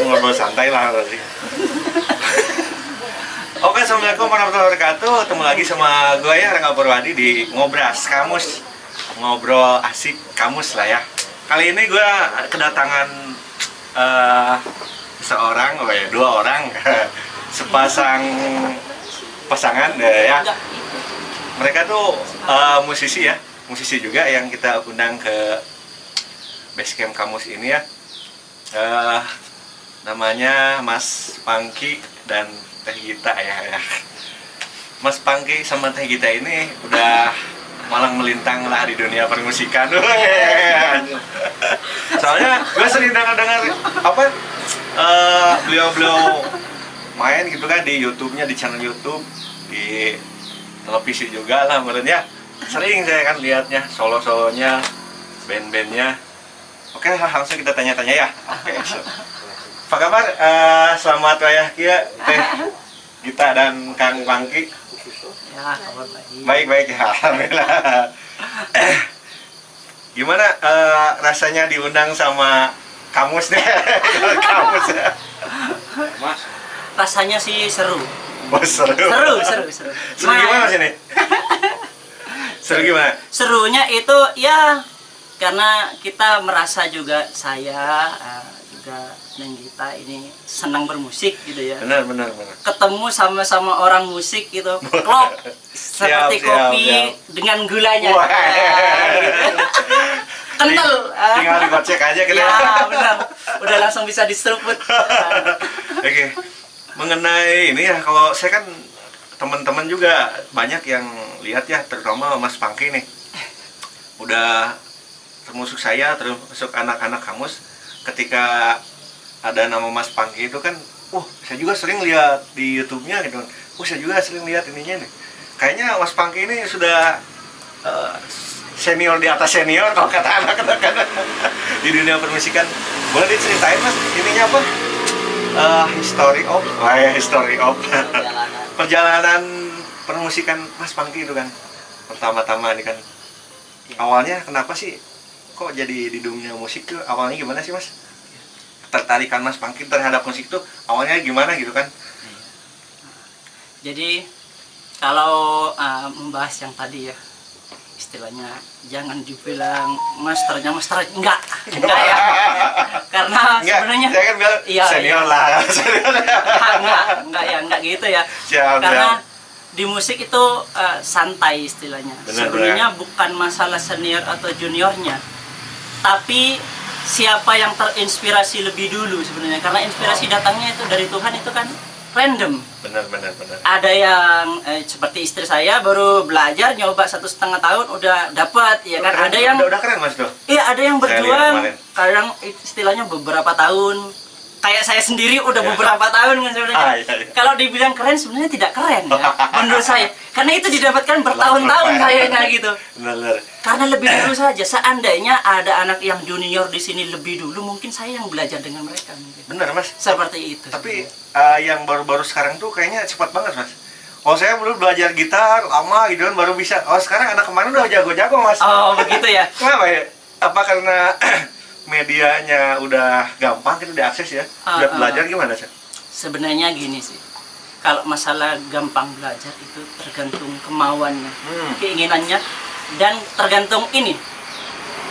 ngobrol santai lah berarti. Oke, assalamualaikum warahmatullahi wabarakatuh. Ketemu lagi sama gue ya, Rangga Purwadi di Ngobras Kamus. Ngobrol asik kamus lah ya. Kali ini gue kedatangan dua orang sepasang pasangan ya. Mereka tuh musisi ya, musisi juga yang kita undang ke Basecamp Kamus ini ya. Namanya Mas Pangky dan Teh Gita ya. Mas Pangky sama Teh Gita ini udah malang melintang lah di dunia permusikan. Soalnya gue sering dengar apa beliau-beliau main gitu kan di YouTube-nya, di channel YouTube, di televisi juga lah menurutnya. Sering saya kan lihatnya solo-solonya, band-bandnya. Oke, langsung kita tanya-tanya ya. Oke, so. Apa kabar? Selamat Raya Kia, Teh Gita dan Kang Pangky. Ya, kabar baik. Baik-baik ya, alhamdulillah. Gimana rasanya diundang sama Kamus deh? Kamus ya. Mas. Rasanya sih seru. Oh, seru. Seru. Seru gimana Mas ini? Seru gimana? Serunya itu ya karena kita merasa juga saya juga Neng Gita ini senang bermusik gitu ya. Benar. Ketemu sama-sama orang musik gitu, klop seperti kopi dengan gulanya. Gitu. Kental. Tinggal dikocek aja kita. Ya benar. Udah langsung bisa diseruput. Oke. Mengenai ini ya, kalau saya kan teman-teman juga banyak yang lihat ya, terutama Mas Pangky nih. Udah termasuk saya, termasuk anak-anak Kamus, ketika ada nama Mas Pangky itu kan, saya juga sering lihat di YouTube-nya gitu. Saya juga sering lihat ininya nih. Kayaknya Mas Pangky ini sudah senior di atas senior kalau kata anak-anak di dunia permusikan. Boleh diceritain Mas, ininya apa? History of perjalanan permusikan Mas Pangky itu kan. Pertama-tama ini kan, awalnya kenapa sih kok jadi di dunia musik tuh? Awalnya gimana sih Mas? Tertarikan Mas Pangky terhadap musik tuh awalnya gimana gitu kan? Jadi kalau membahas yang tadi ya, istilahnya jangan dibilang master enggak ya, karena sebenarnya saya kan bilang senior lah. enggak gitu ya. Siap. Karena di musik itu santai istilahnya. Sebenarnya bukan masalah senior atau juniornya, tapi siapa yang terinspirasi lebih dulu sebenarnya. Karena inspirasi datangnya itu dari Tuhan, itu kan random. Benar. Ada yang seperti istri saya baru belajar nyoba 1,5 tahun udah dapat ya kan. Keren, ada yang udah keren Mas tuh. Iya, ada yang berjuang kadang istilahnya beberapa tahun. Kayak saya sendiri udah beberapa tahun kan sebenarnya. Iya. Kalau dibilang keren sebenarnya tidak keren ya menurut saya. Karena itu didapatkan bertahun-tahun kayaknya gitu. Benar. Karena lebih dulu saja. Seandainya ada anak yang junior di sini lebih dulu, mungkin saya yang belajar dengan mereka mungkin. Benar Mas. Seperti itu. Tapi yang baru-baru sekarang tuh kayaknya cepat banget Mas. Saya belum belajar gitar lama gitu kan baru bisa. Sekarang anak kemarin udah jago-jago Mas. Oh begitu ya. Kenapa ya? Apa karena medianya udah gampang kita diakses ya? Udah belajar gimana sih? Sebenarnya gini sih. Kalau masalah gampang belajar itu tergantung kemauannya, keinginannya, dan tergantung ini.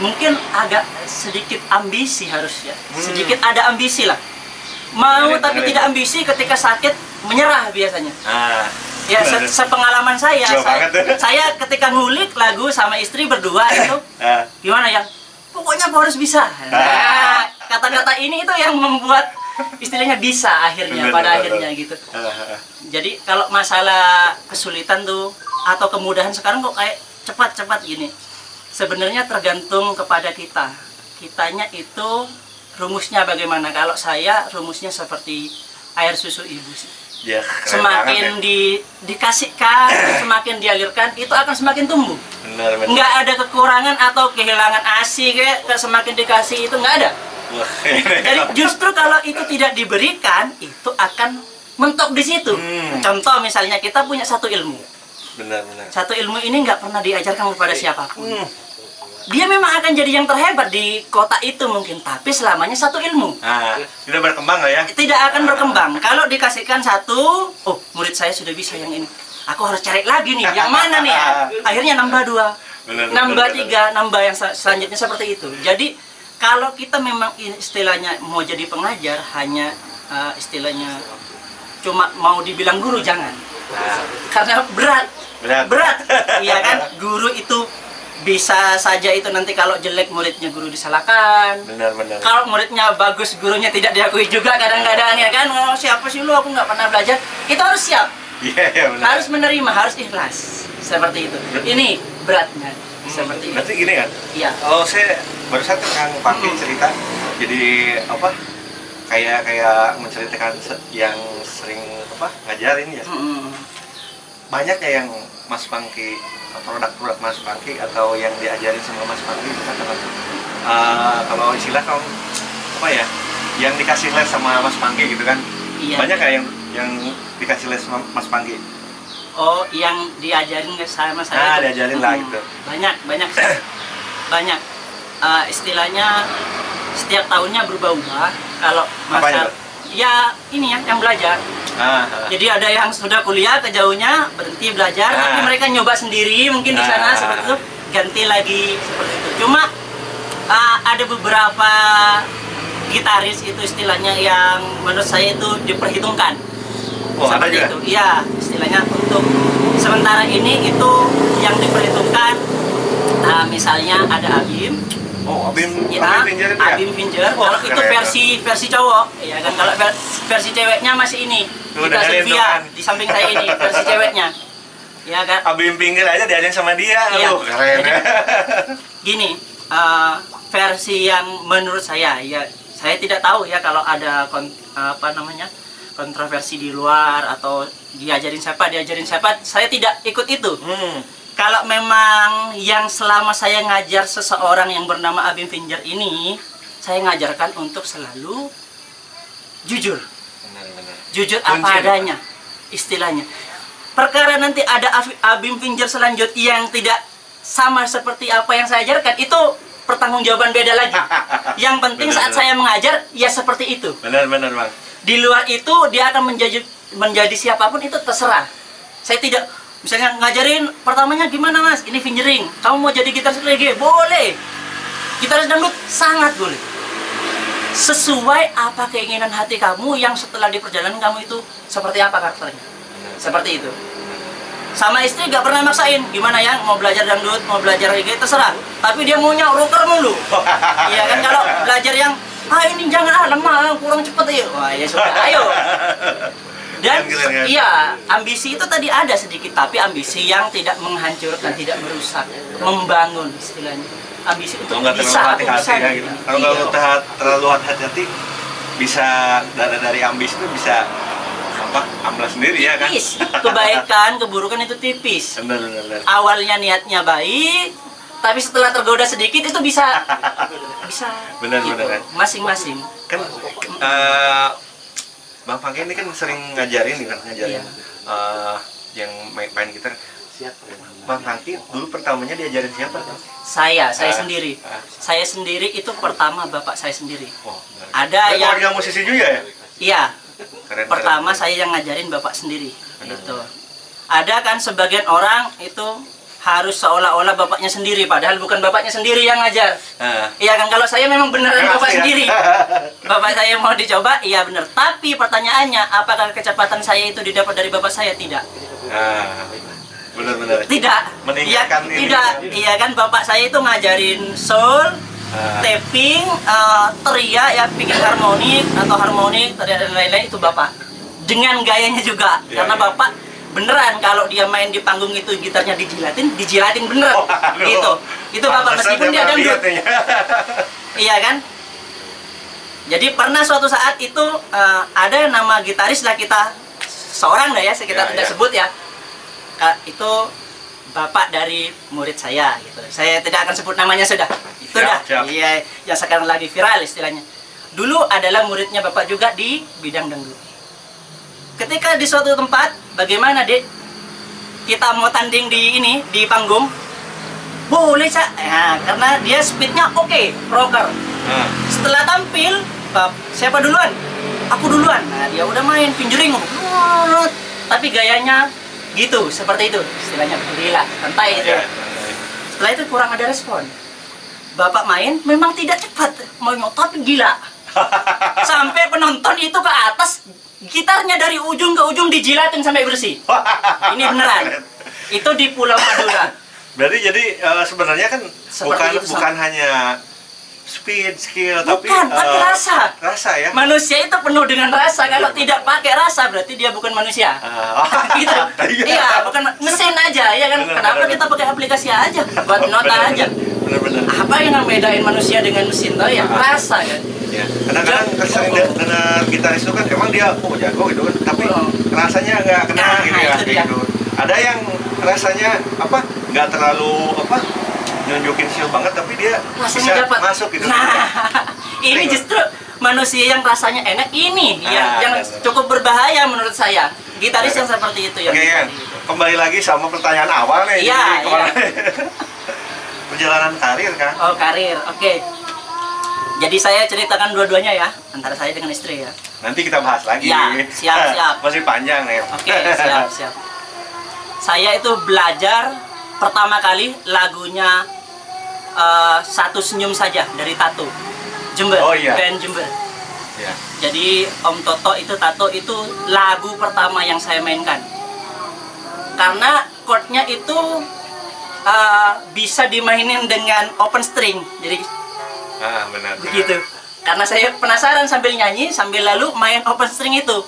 Mungkin agak sedikit ambisi harusnya. Sedikit ada ambisi lah. Mau tapi tidak ambisi, ketika sakit menyerah biasanya. Ya sepengalaman saya ketika ngulik lagu sama istri berdua itu gimana ya? Pokoknya aku harus bisa. Nah, kata-kata ini itu yang membuat istilahnya bisa akhirnya akhirnya gitu. Jadi kalau masalah kesulitan tuh atau kemudahan sekarang kok kayak cepat-cepat gini. Sebenarnya tergantung kepada kita. Kitanya itu rumusnya bagaimana. Kalau saya rumusnya seperti air susu ibu sih. Ya, semakin dikasihkan, semakin dialirkan, itu akan semakin tumbuh. Benar. Nggak ada kekurangan atau kehilangan ASI kayak semakin dikasih itu nggak ada. Jadi justru kalau itu tidak diberikan, itu akan mentok di situ. Contoh misalnya kita punya satu ilmu. Benar. Satu ilmu ini nggak pernah diajarkan kepada siapapun. dia memang akan jadi yang terhebat di kota itu mungkin, tapi selamanya satu ilmu. Nah, tidak berkembang lah ya. Tidak akan berkembang. Kalau dikasihkan satu, oh murid saya sudah bisa yang ini. Aku harus cari lagi nih, yang mana nih? Akhirnya nambah 2, nambah 3, nambah yang selanjutnya seperti itu. Jadi kalau kita memang istilahnya mau jadi pengajar, hanya istilahnya cuma mau dibilang guru, jangan. Karena berat. Iya kan, guru itu bisa saja itu nanti kalau jelek muridnya guru disalahkan. Benar. Kalau muridnya bagus gurunya tidak diakui juga kadang-kadang ya kan. Oh siapa sih lu, aku nggak pernah belajar. Itu harus siap. Iya benar. Harus menerima, harus ikhlas. Seperti itu. Ini beratnya. Seperti itu. Berarti gini kan? Iya. Oh saya barusan kan Kang Pangki cerita. Jadi apa? Kayak menceritakan yang sering ngajarin ya. Banyaknya yang Mas Pangki, produk-produk Mas Pangki atau yang diajarin sama Mas Pangki katakan kalau istilah kamu apa ya, yang dikasih les sama Mas Pangki gitu kan. Iya. Banyak kayak yang dikasih les sama Mas Pangki. Oh, yang diajarin sama saya. Diajarin lah gitu. Banyak. Istilahnya setiap tahunnya berubah-ubah. Kalau masa ya ini ya yang belajar. Jadi ada yang sudah kuliah ke jauhnya berhenti belajar, tapi mereka nyoba sendiri mungkin di sana seperti itu, ganti lagi seperti itu. Cuma ada beberapa gitaris itu istilahnya yang menurut saya itu diperhitungkan. Seperti itu. Iya, istilahnya untuk sementara ini itu yang diperhitungkan. Misalnya ada Abim. Oh, Abim Finger. Abim Finger. Kalau itu versi cowok, ya kan. Kalau versi ceweknya masih ini. Kita Sylvia di samping saya ini versi ceweknya. Ya kan. Abim Finger aja diajarin sama dia. Iya. Keren. Jadi, gini, versi yang menurut saya ya, saya tidak tahu ya kalau ada kontroversi di luar atau diajarin siapa, saya tidak ikut itu. Kalau memang yang selama saya ngajar seseorang yang bernama Abim Finger ini, saya ngajarkan untuk selalu jujur. Jujur apa adanya, istilahnya. Perkara nanti ada Abim Finger selanjutnya yang tidak sama seperti apa yang saya ajarkan, itu pertanggungjawaban beda lagi. Yang penting saat saya mengajar, ya seperti itu. Benar Bang. Di luar itu, dia akan menjadi siapapun, itu terserah. Saya tidak... Misalnya ngajarin pertamanya gimana mas, ini fingering, kamu mau jadi gitaris reggae, boleh. Gitaris dangdut, sangat boleh. Sesuai apa keinginan hati kamu yang setelah di perjalanan kamu itu seperti apa karakternya. Seperti itu. Sama istri gak pernah maksain, gimana ya, mau belajar dangdut, mau belajar reggae, terserah. Tapi dia maunya rocker mulu. Iya kan, kalau belajar yang, ini jangan lemah, kurang cepet ya. Wah ya sudah, ayo. Dan iya, ambisi itu tadi ada sedikit, tapi ambisi yang tidak menghancurkan, tidak merusak, membangun istilahnya. Ambisi untuk bisa, aku bisa. Gitu. Kalau nggak terlalu hati-hati, bisa dari ambisi itu bisa amblas sendiri ya kan? Tipis, kebaikan, keburukan itu tipis. Benar. Awalnya niatnya baik, tapi setelah tergoda sedikit itu bisa. Benar kan? Masing-masing. Kan. Bang Pangki ini kan sering ngajarin Iya. Yang main gitar. Bang Pangki dulu pertamanya diajarin siapa? Saya sendiri. Saya sendiri itu pertama bapak saya sendiri. Ada yang keluarga musisi juga ya? Iya. Pertama keren. saya yang ngajarin bapak sendiri. Gitu. Ada kan sebagian orang itu harus seolah-olah bapaknya sendiri, padahal bukan bapaknya sendiri yang ngajar. Iya kan, kalau saya memang beneran bapak sendiri. Bapak saya mau dicoba, iya bener. Tapi pertanyaannya, apakah kecepatan saya itu didapat dari bapak saya? Tidak. Benar. Tidak. Meninggalkan ini. Tidak. Iya kan, bapak saya itu ngajarin soul, tapping, teriak ya, bikin harmonik atau harmonik, teriak dan lain-lain, itu bapak. Dengan gayanya juga, karena bapak beneran kalau dia main di panggung itu gitarnya dijilatin bener. Gitu. Itu bapak meskipun dia dangdut. Iya kan? Jadi pernah suatu saat itu ada nama gitaris lah, kita seorang lah ya, kita tidak sebut ya. Itu bapak dari murid saya gitu. Saya tidak akan sebut namanya sudah. Itu dah. Iya, yang sekarang lagi viral istilahnya. Dulu adalah muridnya bapak juga di bidang dangdut. Ketika di suatu tempat, bagaimana dek? Kita mau tanding di panggung, boleh Cak. Nah, karena dia speednya oke, rocker. Setelah tampil, siapa duluan? Aku duluan. Nah, dia udah main pinjering, tapi gayanya gitu, seperti itu. Istilahnya gila, santai itu. Setelah itu kurang ada respon. Bapak main memang tidak cepat, mau tapi gila. Sampai penonton itu ke atas, gitarnya dari ujung ke ujung dijilatin sampai bersih. Ini beneran. Itu di Pulau Madura. Berarti jadi sebenarnya kan bukan hanya speed, skill, tapi rasa. Rasa ya. Manusia itu penuh dengan rasa. Kalau tidak pakai rasa berarti dia bukan manusia. Gitu. Iya, bukan mesin aja ya kan. Kenapa kita pakai aplikasi aja? Buat nota aja. Benar-benar. Apa yang membedain manusia dengan mesin tuh ya? Rasa kan. Ya. Kadang-kadang sering dengar gitaris itu kan emang dia jago gitu kan, tapi rasanya nggak kena gitu ya. Gitu. Ada yang rasanya nggak terlalu nunjukin skill banget, tapi dia rasanya bisa dapat masuk gitu. Nah, ini justru manusia yang rasanya enak ini yang cukup berbahaya menurut saya. Gitaris yang seperti itu ya. Oke, kembali lagi sama pertanyaan awal nih. Iya. Perjalanan karir kan? Oh, karir. Oke. Jadi saya ceritakan dua-duanya ya, antara saya dengan istri ya. Nanti kita bahas lagi. Ya, siap. Masih panjang nih. Oke, siap. Saya itu belajar pertama kali lagunya Satu Senyum Saja dari Tato Jember, band Jember. Ya. Jadi Om Toto itu Tato itu lagu pertama yang saya mainkan. Karena chordnya itu bisa dimainin dengan open string, jadi benar. begitu. Karena saya penasaran sambil nyanyi sambil lalu main open string itu.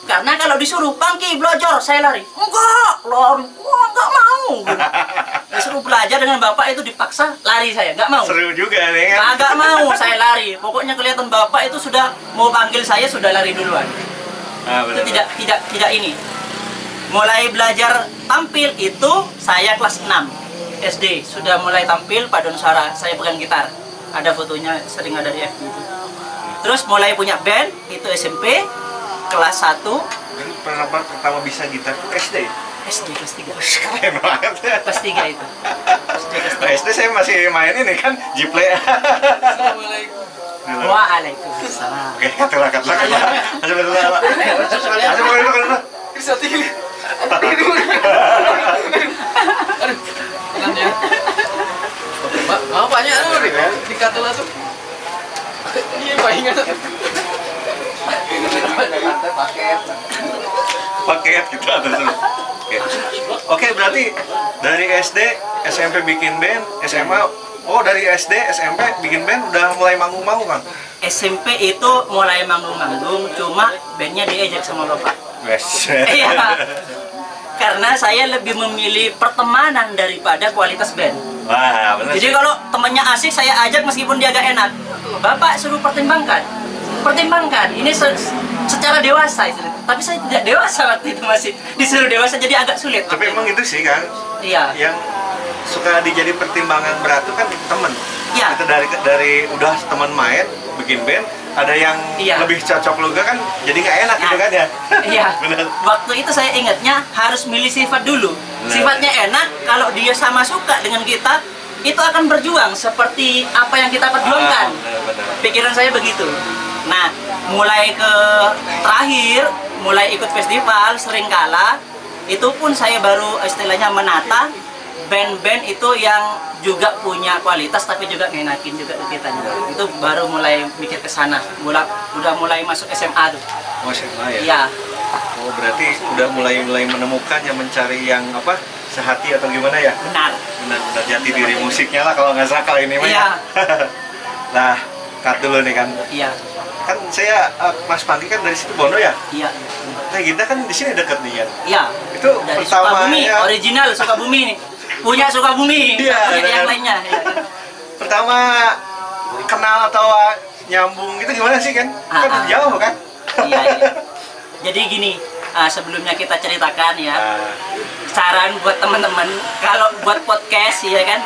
Karena kalau disuruh Pangki belajar, saya lari. Enggak, lari. Wah, enggak mau. Disuruh belajar dengan bapak itu dipaksa, lari saya, enggak mau. Seru juga nih kan? Enggak mau, saya lari. Pokoknya kelihatan bapak itu sudah mau panggil saya, sudah lari duluan. Benar, itu tidak ini. Mulai belajar tampil itu saya kelas 6 SD. Sudah mulai tampil paduan suara, saya pegang gitar. Ada fotonya sering ada di FB itu. Terus mulai punya band itu SMP kelas 1. Dan pertama bisa gitar itu SD? SD kelas 3. Keren banget. Kelas 3 itu. SD saya masih main ini kan Jiplay. Assalamualaikum. Waalaikumsalam. Oke, katalah. Bisa tinggi. Mau banyak tuh di katola tuh. Iya, palingan. Paket gitu atau Oke, berarti dari SD, SMP bikin band, SMA, dari SD, SMP bikin band udah mulai manggung-manggung kan? SMP itu mulai manggung-manggung, cuma bandnya diejek sama bapak. Iya. Karena saya lebih memilih pertemanan daripada kualitas band. Wah, benar. Jadi kalau temannya asik saya ajak meskipun dia agak enak. Bapak suruh pertimbangkan. Ini secara dewasa istilahnya. Tapi saya tidak dewasa waktu itu, masih disuruh dewasa, jadi agak sulit. Tapi emang itu sih kan. Iya. Yang suka dijadi pertimbangan berat itu kan temen. Iya. Itu dari udah teman main bikin band, ada yang lebih cocok juga kan, jadi nggak enak gitu kan ya. Iya. Benar. Waktu itu saya ingatnya harus milih sifat dulu. Benar. Sifatnya enak, kalau dia sama suka dengan kita, itu akan berjuang seperti apa yang kita perjuangkan. Benar. Pikiran saya begitu. Nah, mulai ke terakhir, mulai ikut festival, sering kalah, itu pun saya baru istilahnya menata band-band itu yang juga punya kualitas tapi juga ngenakin juga kita juga. Itu baru mulai mikir ke sana. Udah mulai masuk SMA tuh. Oh, SMA ya? Iya. Oh, berarti udah mulai menemukan yang mencari yang sehati atau gimana ya? Benar Jati diri musiknya lah kalau nggak salah kali ini mah. Iya. Nah, cut dulu nih kan. Iya. Kan saya Mas Pangki kan dari situ Bondo ya? Iya. Nah, kita kan di sini dekat nih kan. Iya. Itu dari pertamanya Sukabumi, original Sukabumi nih. Punya Sukabumi, iya, punya yang lainnya. Iya. Pertama kenal atau nyambung gitu gimana sih kan? Kan jauh kan? Iya. Jadi gini, sebelumnya kita ceritakan ya. Saran buat teman-teman, kalau buat podcast ya kan,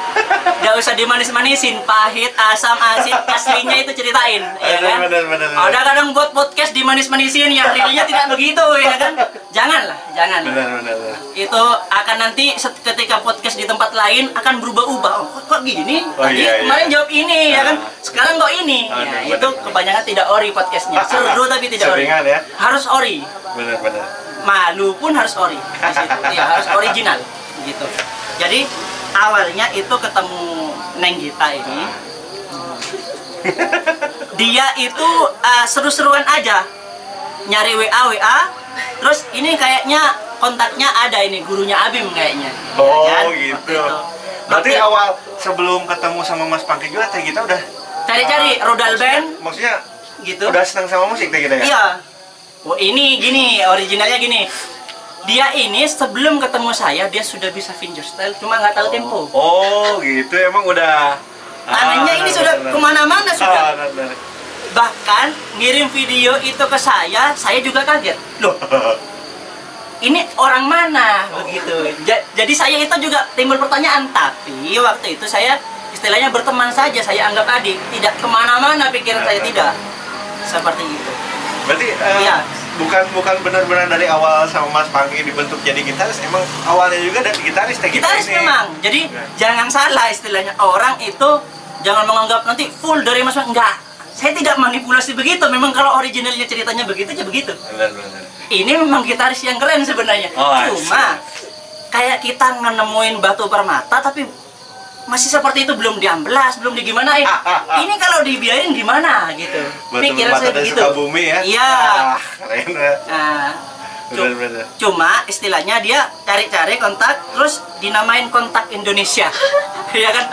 nggak usah dimanis-manisin, pahit, asam, asin, aslinya itu ceritain, ya kan. Bener. Ada kadang buat podcast dimanis-manisin, yang realnya tidak begitu, ya kan. Janganlah, jangan. Bener. Itu akan nanti ketika podcast di tempat lain akan berubah-ubah. Oh, kok gini? Tadi kemarin jawab ini, ya kan. Sekarang kok ini. Ya, itu kebanyakan tidak ori podcastnya. Seru tapi tidak ori. Ya? Harus ori. Bener. Malu pun harus ori di situ. Ya, harus original gitu. Jadi awalnya itu ketemu Neng Gita ini, dia itu seru-seruan aja nyari WA, terus ini kayaknya kontaknya ada ini gurunya Abim kayaknya. Oh ya kan? gitu. Berarti awal sebelum ketemu sama Mas Pangki juga Teh Gita udah cari-cari rodal band maksudnya gitu. Udah senang sama musik Teh Gita ya? Iya. Oh ini gini, originalnya gini. Dia ini sebelum ketemu saya dia sudah bisa fingerstyle, cuma nggak tahu tempo. Oh gitu, emang udah. Tangannya ini sudah kemana-mana sudah. Benar. Bahkan ngirim video itu ke saya juga kaget. Loh, ini orang mana begitu. Jadi saya itu juga timbul pertanyaan, tapi waktu itu saya istilahnya berteman saja, saya anggap adik, tidak kemana-mana pikiran saya tidak. Seperti itu. Berarti iya. bukan benar-benar dari awal sama Mas Pangki dibentuk jadi gitaris, emang awalnya juga dari gitaris Teh Gita Gitaris ini. memang. Jadi jangan salah istilahnya, orang itu jangan menganggap nanti full dari Mas Pangki. Enggak. Saya tidak manipulasi begitu. Memang kalau originalnya ceritanya begitu ya begitu. Benar. Ini memang gitaris yang keren sebenarnya. Cuma kayak kita nemuin batu permata tapi masih seperti itu, belum diamblas, belum digimanain. Ini kalau dibiarin gimana gitu. Pikiran saya begitu. Sukabumi ya. Iya. Keren. Bener. Cuma istilahnya dia cari-cari kontak, terus dinamain kontak Indonesia. Ya kan?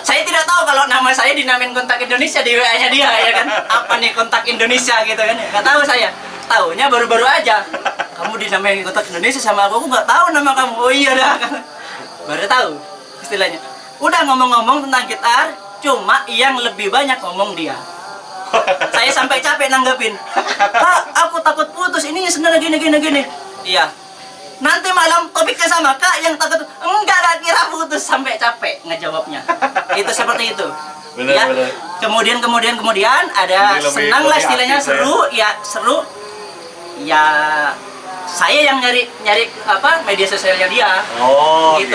Saya tidak tahu kalau nama saya dinamain kontak Indonesia di WA-nya dia, ya kan? Apa nih kontak Indonesia gitu kan? Nggak tahu saya. Taunya baru-baru aja. Kamu dinamain kontak Indonesia sama aku nggak tahu nama kamu. Oh iya dah. Baru tahu istilahnya. Udah ngomong-ngomong tentang gitar, cuma yang lebih banyak ngomong dia. Saya sampai capek nanggepin. Kak, aku takut putus, ini sebenarnya gini. Iya. Nanti malam topiknya sama, Kak, yang takut enggak kira putus, sampai capek ngejawabnya. Itu seperti itu. Benar. Kemudian ada senang lah istilahnya, seru. Ya saya yang nyari apa media sosialnya dia. Oh, gitu.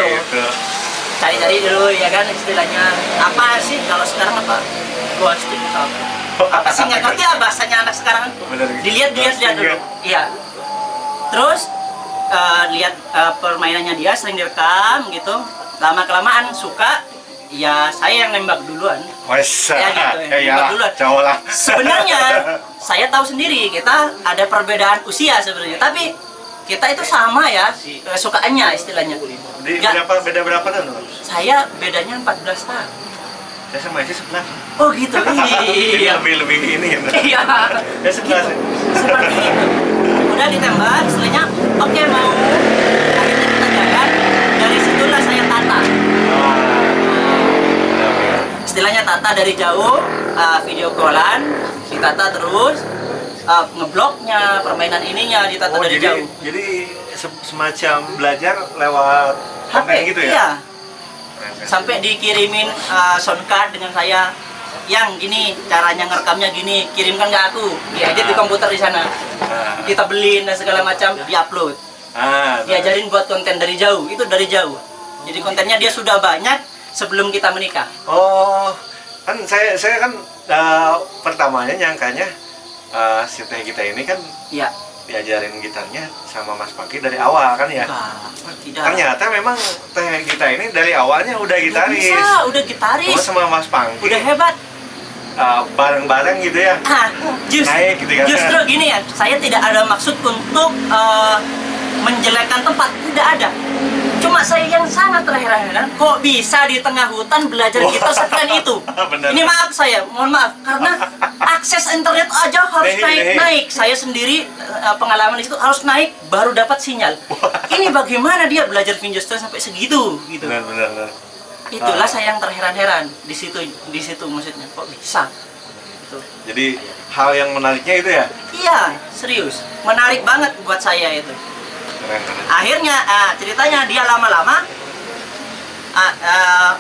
Cari-cari dulu ya kan istilahnya, apa sih kalau sekarang apa ghosting atau apa sih, nggak ngerti lah bahasanya anak sekarang. Dilihat dulu. Iya. Terus lihat permainannya dia sering direkam gitu, lama kelamaan suka, ya saya yang nembak duluan. Ya gitu, nembak duluan. Sebenarnya saya tahu sendiri kita ada perbedaan usia sebenarnya, tapi kita itu sama ya sukaannya istilahnya. Beda berapa tahun? Saya bedanya 14 tahun. Saya sama Esi 11. Oh gitu. Iya. Lebih ini ya. Iya. Ya 11. Seperti itu. Udah ditembak, istilahnya oke mau. Akhirnya kita jalan. Dari situlah saya tata. Istilahnya tata dari jauh, video callan, ditata terus. Ngebloknya, permainan ininya ditata dari jauh. Jadi semacam belajar lewat HP gitu ya? Iya. Sampai dikirimin soundcard dengan saya, yang gini caranya ngerekamnya gini, kirimkan ke aku, diedit di komputer di sana. Kita beliin dan segala macam, diupload. Diajarin buat konten dari jauh, itu dari jauh. Jadi kontennya dia sudah banyak sebelum kita menikah. Oh, kan saya kan pertamanya nyangkanya si Teh Gita ini kan ya diajarin gitarnya sama Mas Pangki dari awal kan ya? Tidak. Ternyata memang Teh Gita ini dari awalnya udah gitaris. Udah gitaris. Oh, sama Mas Pangki. Udah hebat. Bareng-bareng gitu ya? Naik gitu kan? Justru gini ya, saya tidak ada maksud untuk menjelekkan tempat, tidak ada. Cuma saya yang sangat terheran-heran, kok bisa di tengah hutan belajar gitar sekeren itu. Ini maaf saya, mohon maaf, karena akses internet aja harus naik. Saya sendiri pengalaman itu harus naik baru dapat sinyal. Ini bagaimana dia belajar fingerstyle sampai segitu gitu. Benar. Itulah saya yang terheran-heran di situ maksudnya, kok bisa. gitu. Jadi hal yang menariknya itu ya. Iya, serius, menarik banget buat saya itu. Keren, keren. Akhirnya ceritanya dia lama-lama,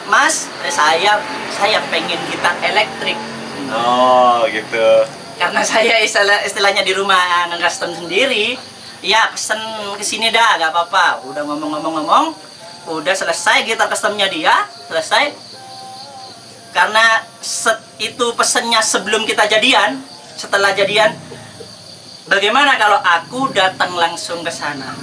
Mas, saya pengen gitar elektrik. Oh gitu. Karena saya istilahnya di rumah nge-custom sendiri, ya pesen kesini dah, gak apa-apa. Udah ngomong, udah selesai gitar customnya dia, selesai. Karena itu pesennya sebelum kita jadian, setelah jadian, bagaimana kalau aku datang langsung ke sana?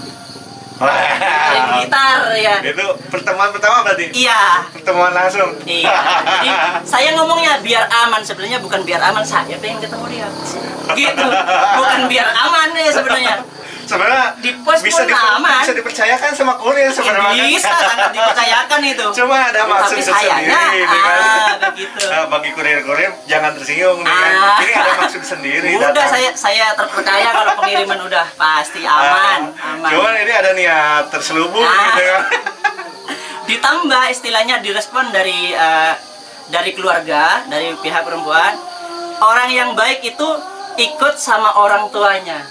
Main gitar ya. Itu pertemuan pertama berarti? Iya. Pertemuan langsung? Iya. Jadi saya ngomongnya biar aman, sebenarnya bukan biar aman, saya pengen ketemu dia. Gitu. Bukan biar aman ya sebenarnya. Sebenarnya Di pos bisa, pun aman. bisa dipercayakan sama kurir sebenarnya. Bisa sangat dipercayakan itu. Cuma ada maksud Tapi sayangnya, tersendiri kan? begitu. Nah, bagi kurir-kurir jangan tersinggung nih kan. Ini ada maksud sendiri. Udah datang. saya terpercaya kalau pengiriman udah pasti aman. Cuman ini ada niat terselubung gitu kan. Ditambah istilahnya direspon dari keluarga, dari pihak perempuan, orang yang baik itu ikut sama orang tuanya.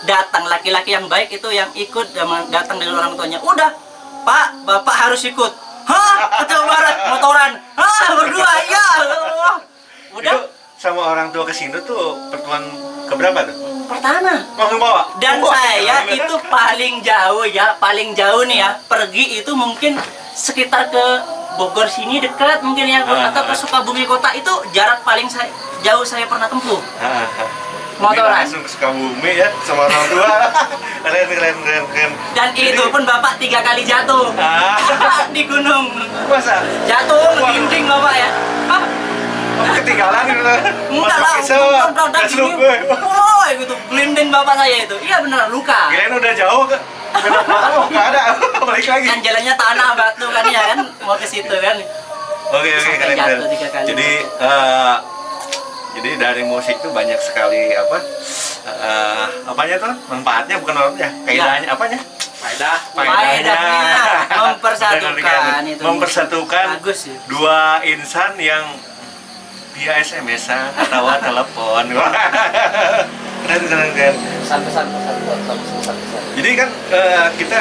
Datang laki-laki yang baik itu yang ikut datang dari orang tuanya. Udah, Pak, Bapak harus ikut. Hah, ke Jawa Barat motoran. Hah, berdua, ya. Udah. Itu sama orang tua ke sini tuh pertemuan keberapa tuh? Pertama. Langsung bawa? Dan saya itu paling jauh nih ya, pergi itu mungkin sekitar ke Bogor sini dekat mungkin ya, atau ke Sukabumi kota, itu jarak paling jauh saya pernah tempuh. Motoran. Langsung ke Sukabumi ya sama orang tua. keren. Dan itu pun Bapak 3 kali jatuh di gunung. Masa? Jatuh ngelinding Bapak ya. Ketinggalan gitu. Enggak lah, udah gini. Oh, gitu gelinding Bapak saya itu. Iya beneran luka. Kirain udah jauh ke. Kenapa nggak ada? Balik lagi. Kan jalannya tanah batu kan ya kan, mau ke situ kan. Oke, Sampai keren. jatuh 3 kali. Jadi dari musik tuh banyak sekali apanya tuh manfaatnya, bukan manfaatnya, faedahnya apanya? Faedahnya mempersatukan Bagus ya. dua insan yang via SMS-an atau telepon. Keren. Pesan-pesan. Jadi kan kita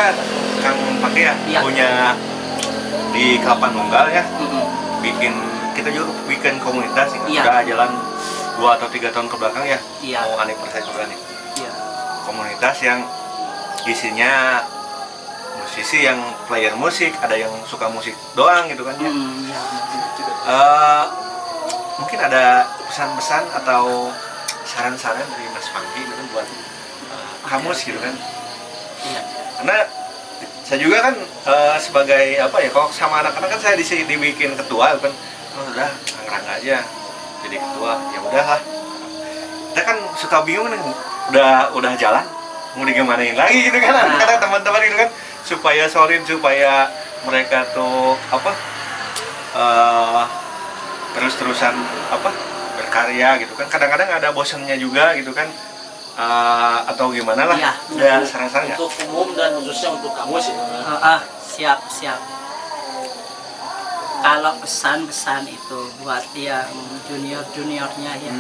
Kang Pakai ya, Iya. punya di Kelapa Nunggal ya, kita juga bikin komunitas ya. Iya. Udah jalan 2 atau 3 tahun ke belakang ya. Iya. Mau anniversary juga nih. Iya. Komunitas yang isinya musisi yang player musik, ada yang suka musik doang gitu kan ya. Mungkin ada pesan-pesan atau saran-saran dari Mas Pangki gitu buat kamus gitu kan. Iya. Karena saya juga kan sebagai apa ya, kalau sama anak-anak kan saya dibikin ketua kan. Oh, udah ngerang aja jadi ketua, ya udahlah. Kita kan suka bingung nih, udah jalan mau digimanain lagi gitu kan. Kata teman-teman gitu kan, supaya solid, supaya mereka tuh terus-terusan berkarya gitu kan. Kadang-kadang ada bosannya juga gitu kan, atau gimana lah. Iya, Ada saran-saran nggak? Untuk umum dan khususnya untuk kamu sih. Siap. Kalau pesan-pesan itu buat yang junior-juniornya ya,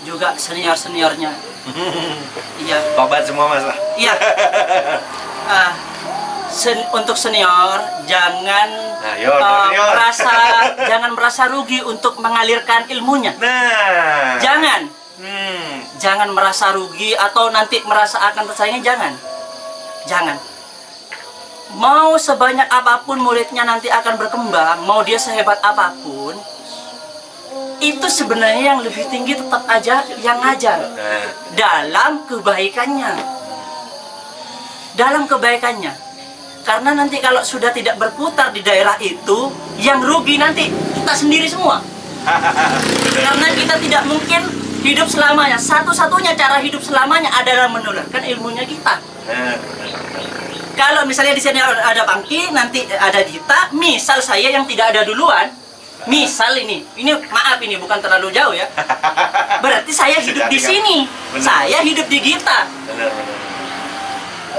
juga senior-seniornya. Iya. Babat semua mas lah. Iya. Untuk senior jangan jangan merasa rugi untuk mengalirkan ilmunya. Nah. Jangan merasa rugi atau nanti merasa akan tersaingi, jangan. Mau sebanyak apapun muridnya nanti akan berkembang, mau dia sehebat apapun, itu sebenarnya yang lebih tinggi tetap aja yang ngajar. Dalam kebaikannya. Karena nanti kalau sudah tidak berputar di daerah itu, yang rugi nanti kita sendiri semua. Karena kita tidak mungkin hidup selamanya. Satu-satunya cara hidup selamanya adalah menularkan ilmunya kita. Kalau misalnya di sini ada Pangki, nanti ada Dita, misal saya yang tidak ada duluan, misal ini maaf ini bukan terlalu jauh ya. Berarti saya hidup di sini. Saya hidup di Gita.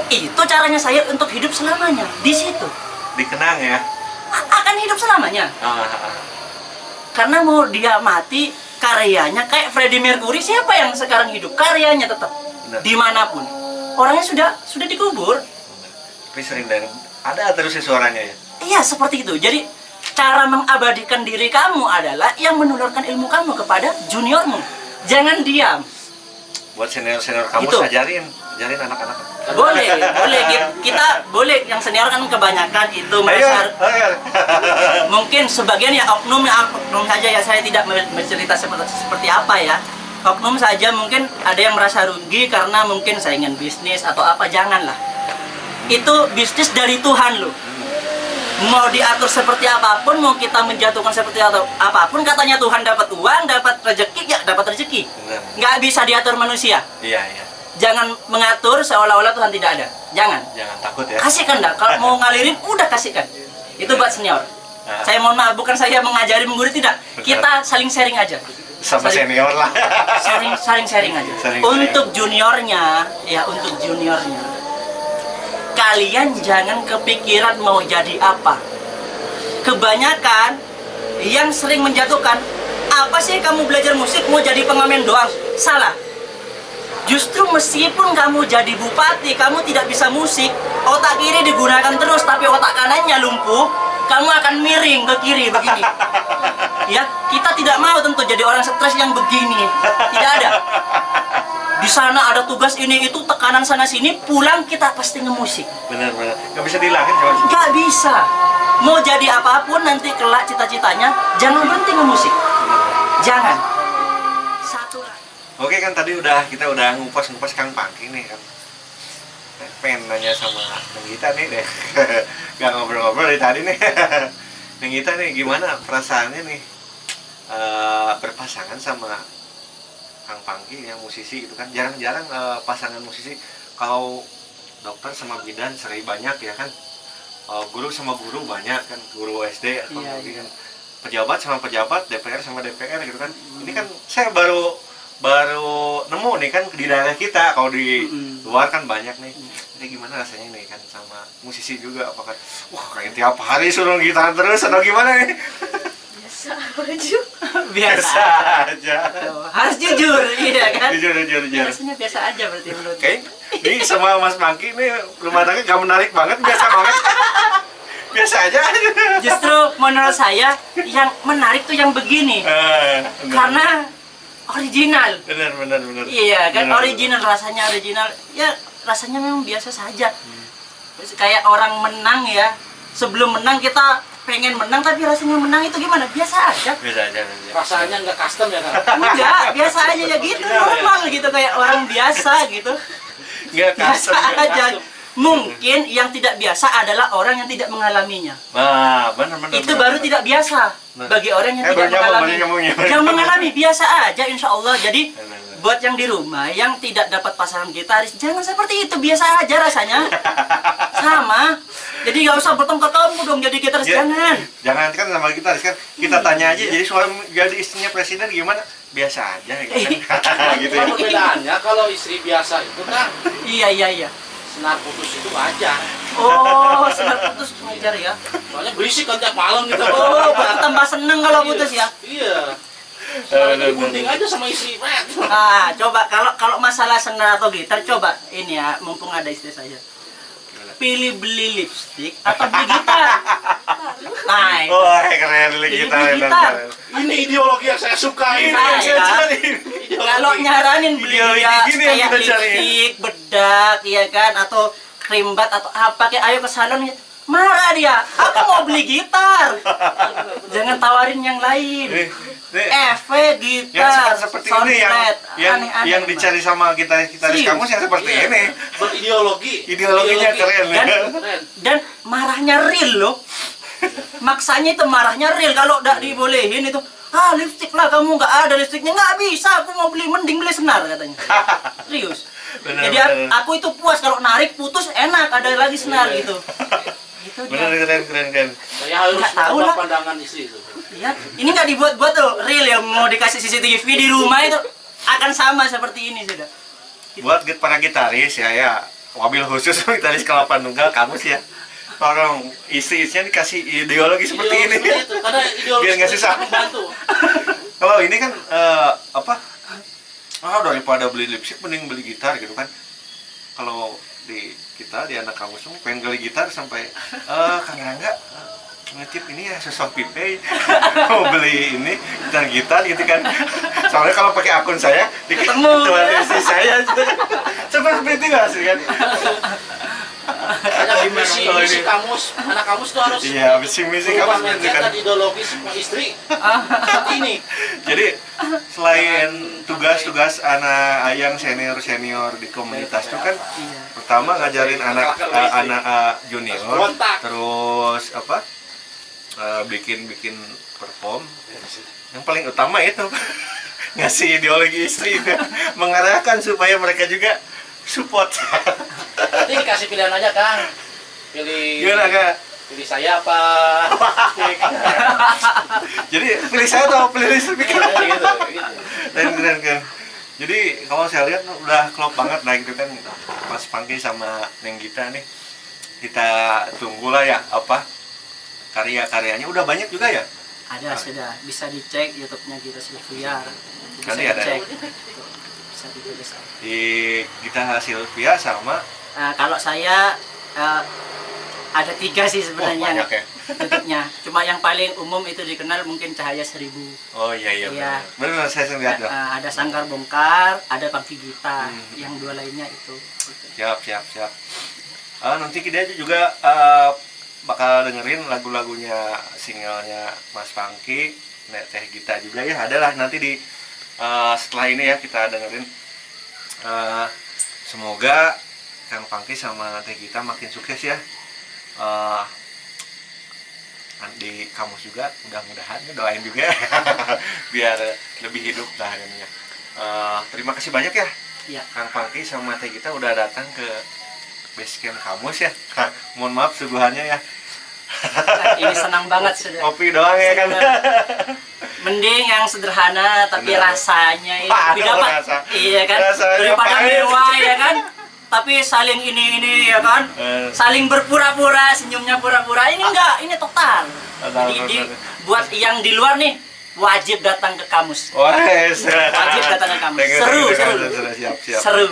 Itu caranya saya untuk hidup selamanya di situ. Dikenang ya. Akan hidup selamanya. Karena mau dia mati karyanya kayak Freddie Mercury. Siapa yang sekarang hidup? Karyanya tetap Benar. dimanapun. Orangnya sudah dikubur. Tapi sering dan ada terus suaranya ya. Iya, seperti itu. Jadi cara mengabadikan diri kamu adalah yang menularkan ilmu kamu kepada juniormu. Jangan diam. Buat senior-senior kamu Gitu. ajarin anak-anak. Boleh. Kita boleh, yang senior kan kebanyakan itu merasa Ayo. mungkin sebagian ya oknum saja ya, saya tidak bercerita seperti apa ya. Oknum saja mungkin ada yang merasa rugi karena mungkin saingan bisnis atau apa, janganlah. Itu bisnis dari Tuhan loh. Mau diatur seperti apapun, mau kita menjatuhkan seperti apapun, katanya Tuhan dapat uang, dapat rezeki, ya dapat rezeki. Benar. Nggak bisa diatur manusia. Iya. Jangan mengatur seolah-olah Tuhan tidak ada. Jangan. Jangan takut ya. Kasihkan dah. Kalau mau ngalirin, udah kasihkan. Itu buat senior. Nah. Saya mohon maaf, bukan saya mengajari, menggurui, tidak. Kita saling sharing aja. Sama senior lah. Saling sharing aja. Saling Untuk juniornya, kalian jangan kepikiran mau jadi apa. Kebanyakan yang sering menjatuhkan, apa sih kamu belajar musik mau jadi pengamen doang? Salah. Justru meskipun kamu jadi bupati, kamu tidak bisa musik, otak kiri digunakan terus, tapi otak kanannya lumpuh, kamu akan miring ke kiri begini. Ya, kita tidak mau tentu jadi orang stres yang begini. Tidak ada. Di sana ada tugas ini itu, tekanan sana sini, pulang kita pasti ngemusik. Benar. Nggak bisa dihilangin coba. Nggak bisa. Mau jadi apapun nanti kelak cita-citanya, jangan berhenti ngemusik. Jangan. Satu lagi. Oke kan tadi kita udah ngupas Kang Pangki nih kan. Pengen nanya sama Neng Gita nih deh. Gak ngobrol-ngobrol dari tadi nih. Neng Gita nih gimana perasaannya nih berpasangan sama Kang Pangki yang musisi gitu kan. Jarang-jarang pasangan musisi. Kalau dokter sama bidan sering banyak ya kan. Guru sama guru banyak kan, guru SD atau Iya. kan. Pejabat sama pejabat, DPR sama DPR gitu kan. Ini kan saya baru nemu nih kan di daerah kita. Kalau di luar kan banyak nih. Ini gimana rasanya nih kan sama musisi juga, apakah kayak tiap hari suruh gitar terus atau gimana nih? Biasa aja. Harus jujur, iya kan? Jujur. Rasanya biasa aja berarti menurut. Oke, ini sama Mas Pangki nih rumah tangga gak menarik banget, biasa banget. Biasa aja. Justru menurut saya yang menarik tuh yang begini. Karena original. Benar. Iya kan, Benar. original, rasanya original. Ya rasanya memang biasa saja. Kayak orang menang ya. Sebelum menang kita pengen menang, tapi rasanya menang itu gimana? Biasa aja. Biasa aja. Rasanya nggak custom ya kan? Enggak, biasa aja ya gitu, normal gitu, kayak orang biasa gitu. Nggak Biasa custom. aja. Mungkin yang tidak biasa adalah orang yang tidak mengalaminya. Nah, benar. Itu baru tidak biasa bagi orang yang tidak mengalami. Yang mengalami biasa aja, insya Allah. Jadi buat yang di rumah yang tidak dapat pasangan gitaris, jangan seperti itu, biasa aja rasanya. Sama. Jadi nggak usah bertengkar kamu dong jadi gitaris, jangan. Jangan kan sama gitaris kan. Kita tanya aja, jadi jadi istrinya presiden gimana? Biasa aja gitu kan. Gitu ya. Perbedaannya kalau istri biasa itu kan Iya. senar putus itu wajar. Oh, senar putus wajar ya. Soalnya berisik kan tiap malam gitu. Oh, berarti tambah seneng kalau putus ya. Iya. Senar itu gunting aja sama istri, Pak. Ah, coba kalau masalah senar atau gitar, coba ini ya, mumpung ada istri saya. Pilih beli lipstick atau beli gitar. Nah, Keren pilih gitar. beli gitar. Ini ideologi yang saya suka ini. Nah, Saya ya. cari. Kalau nyaranin beli Ideologi dia gini yang kayak kita cari. lipstick, bedak, ya kan, atau krimbat atau apa, kayak ayo ke salon, marah dia. Aku mau beli gitar. Jangan tawarin yang lain. Efek Yang gitar, seperti ini yang dicari sama gitaris Serius? kamu yang seperti Iya. ini. Berideologi. Ideologinya keren ya. Dan marahnya real loh. Maksanya itu marahnya real. Kalau udah dibolehin itu, lipstick lah, kamu nggak ada lipstiknya, nggak bisa, aku mau beli, mending beli senar katanya. Serius. Jadi aku itu puas kalau narik putus enak, ada lagi senar gitu. Gitu Bener, dia. keren. Saya harus Nggak tahu merubah lah. pandangan istri itu. Ya, ini nggak dibuat-buat tuh, real ya, mau dikasih CCTV di rumah itu akan sama seperti ini sudah. Buat para gitaris ya, mobil khusus gitaris kelapa tunggal kamu sih ya. Tolong istri-istrinya dikasih ideologi seperti ini. Seperti itu, karena ideologi Biar nggak itu susah. membantu. Kalau ini kan apa? Daripada beli lipstick mending beli gitar gitu kan. Kalau di kita di anak kamu semua pengen beli gitar sampai Kang Rangga ngetip ini ya sosok pipe mau beli ini gitar gitu kan. Soalnya kalau pakai akun saya Ketemu. istri saya seperti itu nggak sih kan. Ada misi kamus, anak kamus tuh harus Iya, misi kamu mindset gitu kan. dan ideologis istri. Ini. Jadi selain tugas-tugas anak ayang senior di komunitas itu kan Iya. pertama ngajarin anak junior, terus apa bikin perform. Yang paling utama itu ngasih ideologi istri itu, mengarahkan supaya mereka juga support. Nanti dikasih pilihan aja Kang. Gimana Kak? Pilih saya apa? Jadi pilih saya atau pilih listrik? Gitu. Keren kan. Jadi kalau saya lihat udah klop banget nah gitu kan Mas Pangki sama Neng Gita nih. Kita tunggulah ya apa karya-karyanya udah banyak juga ya? Ada sudah bisa dicek YouTube-nya Gita Sylvia. Bisa Nanti ada. dicek. Bisa ditulis. Di Gita Sylvia sama Kalau saya ada 3 sih sebenarnya banyak ya. YouTube-nya. Cuma yang paling umum itu dikenal mungkin Cahaya 1000. Oh iya Iya. benar saya sering lihat. Ada Sangkar Bongkar, ada Pangki Gita. Yang 2 lainnya itu. Siap. Nanti kita juga bakal dengerin lagu-lagunya singlenya Mas Pangki, Teh Gita juga ya. Adalah nanti di setelah ini ya kita dengerin. Semoga Kang Pangki sama Teh Gita makin sukses ya. Di kamus juga mudah-mudahan doain juga biar lebih hidup lah ininya. Terima kasih banyak ya Iya. Kang Pangki sama Teh Gita udah datang ke base camp kamus ya. Mohon maaf suguhannya ya. Ini senang banget sudah. Kopi doang ya kan. Mending yang sederhana tapi Bener. rasanya itu Wah, lebih dapat. rasa. Iya kan? Rasanya Daripada pahit. mewah ya kan? Tapi saling ini ya kan? Saling berpura-pura, senyumnya pura-pura. Ini enggak, ini total. Jadi buat yang di luar nih wajib datang ke kamus. Wes. Wajib datang ke kamus. Seru. Siap. Seru.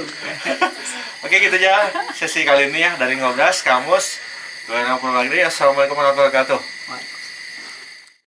Oke, gitu aja sesi kali ini ya dari Ngobras Kamus. Gue Assalamualaikum warahmatullahi wabarakatuh.